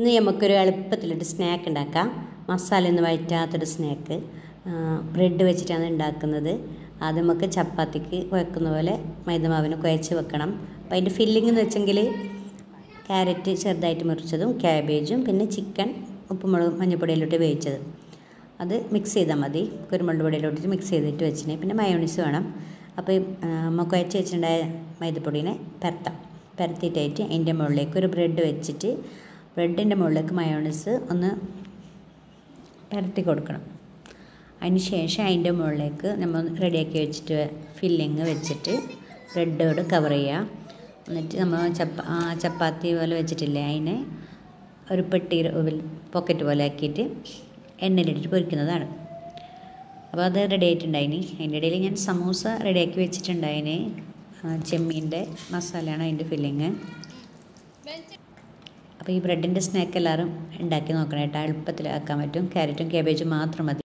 ഇന്ന് നമുക്കൊരു എളുപ്പത്തിലൊരു സ്നാക്ക് ഉണ്ടാക്കാം. മസാല ഒന്നും വഴറ്റാത്തൊരു സ്നാക്ക്. ബ്രെഡ് വെച്ചിട്ടാണ് ഉണ്ടാക്കുന്നത്. അത് നമുക്ക് ചപ്പാത്തിക്ക് കുഴക്കുന്ന പോലെ മൈദമാവിന് കുഴച്ച് വെക്കണം. അപ്പോൾ അതിൻ്റെ ഫില്ലിംഗ് എന്ന് വെച്ചെങ്കിൽ ക്യാരറ്റ് ചെറുതായിട്ട് മുറിച്ചതും ക്യാബേജും പിന്നെ ചിക്കൻ ഉപ്പുമുളകും മഞ്ഞൾപ്പൊടിയിലോട്ട് വേവിച്ചത് അത് മിക്സ് ചെയ്താൽ മതി. കുരുമുളക് പൊടിയിലോട്ട് മിക്സ് ചെയ്തിട്ട് വെച്ചിന്. പിന്നെ മയോണീസ് വേണം. അപ്പോൾ നമ്മൾ കുഴച്ച് വെച്ചിട്ടുണ്ടായ മൈദപ്പൊടീനെ പരത്തിയിട്ടായിട്ട് അതിൻ്റെ മുകളിലേക്ക് ഒരു ബ്രെഡ് വെച്ചിട്ട് ബ്രെഡിൻ്റെ മുകളിലേക്ക് മയോണീസ് ഒന്ന് പരത്തി കൊടുക്കണം. അതിന് ശേഷം അതിൻ്റെ മുകളിലേക്ക് നമ്മൾ റെഡിയാക്കി വെച്ചിട്ട് ഫില്ലിങ് വെച്ചിട്ട് ബ്രെഡോട് കവർ ചെയ്യുക. എന്നിട്ട് നമ്മൾ ചപ്പാത്തി പോലെ വെച്ചിട്ടില്ലേ അതിനെ ഒരു പെട്ടി പോക്കറ്റ് പോലെ ആക്കിയിട്ട് എണ്ണയിലിട്ടിട്ട് പൊരിക്കുന്നതാണ്. അപ്പോൾ അത് റെഡി ആയിട്ടുണ്ടായിന്. അതിൻ്റെ ഇടയിൽ ഞാൻ സമൂസ റെഡിയാക്കി വെച്ചിട്ടുണ്ടായിന്. ചെമ്മീൻ്റെ മസാലയാണ് അതിൻ്റെ ഫില്ലിങ്. അപ്പോൾ ഈ ബ്രെഡിൻ്റെ സ്നാക്ക് എല്ലാവരും ഉണ്ടാക്കി നോക്കണം കേട്ടോ. എളുപ്പത്തിൽ ആക്കാൻ പറ്റും. ക്യാരറ്റും ക്യാബേജും മാത്രം മതി.